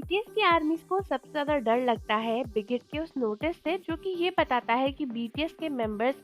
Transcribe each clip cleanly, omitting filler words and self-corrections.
BTS की आर्मीज को सबसे ज्यादा डर लगता है बिग हिट के उस नोटिस से जो कि ये बताता है कि बीटीएस के मेंबर्स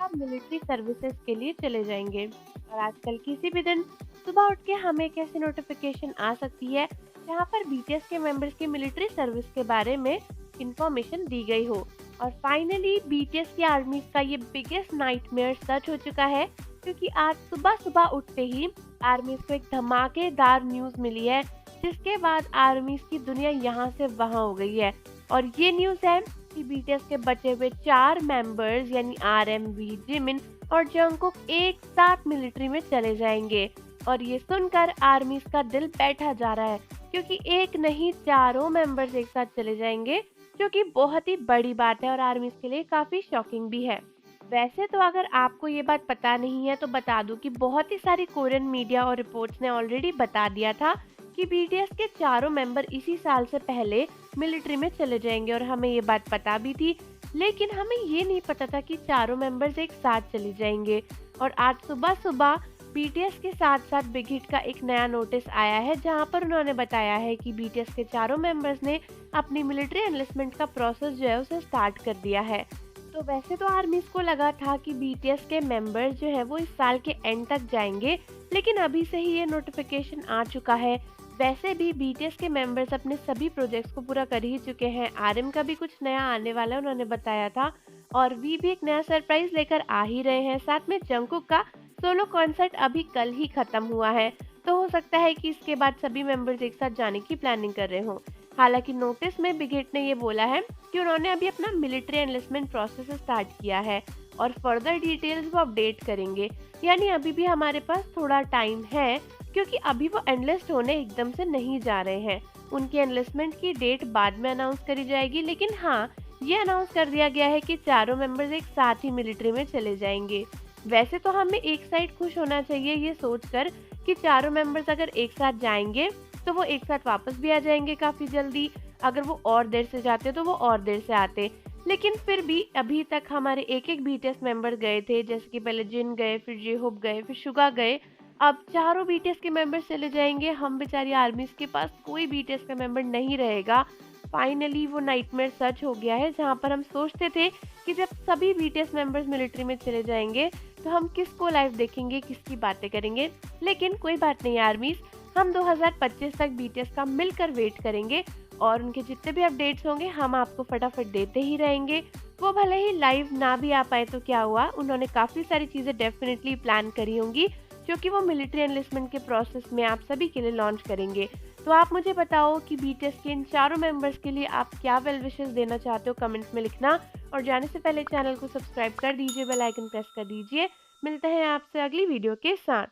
अब मिलिट्री सर्विसेज के लिए चले जाएंगे। और आजकल किसी भी दिन सुबह उठ के हमें एक ऐसी नोटिफिकेशन आ सकती है जहाँ पर बीटीएस के मेंबर्स की मिलिट्री सर्विस के बारे में इंफॉर्मेशन दी गई हो। और फाइनली बीटीएस की आर्मीज का ये बिगेस्ट नाइटमेयर सच हो चुका है, क्योंकि आज सुबह सुबह उठते ही आर्मीज को एक धमाकेदार न्यूज मिली है, जिसके बाद आर्मीज की दुनिया यहाँ से वहाँ हो गई है। और ये न्यूज है कि बीटीएस के बचे हुए 4 मेंबर्स यानी आरएमवी, जिमिन और जंगकुक एक साथ मिलिट्री में चले जाएंगे। और ये सुनकर आर्मीज का दिल बैठा जा रहा है, क्योंकि एक नहीं चारों मेंबर्स एक साथ चले जाएंगे, जो कि बहुत ही बड़ी बात है और आर्मीज के लिए काफी शॉकिंग भी है। वैसे तो अगर आपको ये बात पता नहीं है तो बता दूं कि बहुत ही सारी कोरियन मीडिया और रिपोर्ट्स ने ऑलरेडी बता दिया था कि बीटीएस के चारों मेंबर इसी साल से पहले मिलिट्री में चले जाएंगे, और हमें ये बात पता भी थी। लेकिन हमें ये नहीं पता था कि चारों मेंबर्स एक साथ चले जाएंगे। और आज सुबह सुबह बीटीएस के साथ साथ बिग हिट का एक नया नोटिस आया है, जहां पर उन्होंने बताया है कि बीटीएस के चारों मेंबर्स ने अपनी मिलिट्री एनलिस्टमेंट का प्रोसेस जो है उसे स्टार्ट कर दिया है। तो वैसे तो आर्मीज को लगा था कि बीटीएस के मेंबर्स जो है वो इस साल के एंड तक जाएंगे, लेकिन अभी से ही ये नोटिफिकेशन आ चुका है। वैसे भी बीटीएस के मेंबर्स अपने सभी प्रोजेक्ट्स को पूरा कर ही चुके हैं। आरएम का भी कुछ नया आने वाला है, उन्होंने बताया था। और वी भी एक नया सरप्राइज लेकर आ ही रहे हैं। साथ में जंगकुक का सोलो कॉन्सर्ट अभी कल ही खत्म हुआ है, तो हो सकता है कि इसके बाद सभी मेंबर्स एक साथ जाने की प्लानिंग कर रहे हों। हालांकि नोटिस में बिग हिट ने ये बोला है कि उन्होंने अभी अपना मिलिट्री एनलिस्टमेंट प्रोसेस स्टार्ट किया है और फर्दर डिटेल्स वो अपडेट करेंगे। यानी अभी भी हमारे पास थोड़ा टाइम है, क्योंकि अभी वो एनलिस्ट होने एकदम से नहीं जा रहे हैं। उनकी एनलिस्टमेंट की डेट बाद में अनाउंस करी जाएगी, लेकिन हाँ, ये अनाउंस कर दिया गया है कि चारों मेंबर्स एक साथ ही मिलिट्री में चले जाएंगे। वैसे तो हमें एक साइड खुश होना चाहिए ये सोचकर कि चारों मेंबर्स अगर एक साथ जाएंगे तो वो एक साथ वापस भी आ जाएंगे काफी जल्दी। अगर वो और देर से जाते तो वो और देर से आते। लेकिन फिर भी अभी तक हमारे एक एक बीटीएस मेंबर गए थे, जैसे कि पहले जिन गए, फिर जेहोप गए, फिर शुगा गए। अब चारों बीटीएस के मेंबर्स चले जाएंगे। हम बेचारी आर्मीज के पास कोई बीटीएस का मेंबर नहीं रहेगा। फाइनली वो नाइटमेयर सच हो गया है, जहां पर हम सोचते थे कि जब सभी बीटीएस मेंबर्स मिलिट्री में चले जाएंगे तो हम किसको लाइव देखेंगे, किसकी बातें करेंगे। लेकिन कोई बात नहीं आर्मीज, हम 2025 तक बीटीएस का मिलकर वेट करेंगे और उनके जितने भी अपडेट्स होंगे हम आपको फटाफट देते ही रहेंगे। वो भले ही लाइव ना भी आ पाए तो क्या हुआ, उन्होंने काफ़ी सारी चीज़ें डेफिनेटली प्लान करी होंगी, जो कि वो मिलिट्री एनलिस्टमेंट के प्रोसेस में आप सभी के लिए लॉन्च करेंगे। तो आप मुझे बताओ कि बीटीएस के इन चारों मेंबर्स के लिए आप क्या वेल विशेस देना चाहते हो, कमेंट्स में लिखना। और जाने से पहले चैनल को सब्सक्राइब कर दीजिए, बेल आइकन प्रेस कर दीजिए। मिलते हैं आपसे अगली वीडियो के साथ।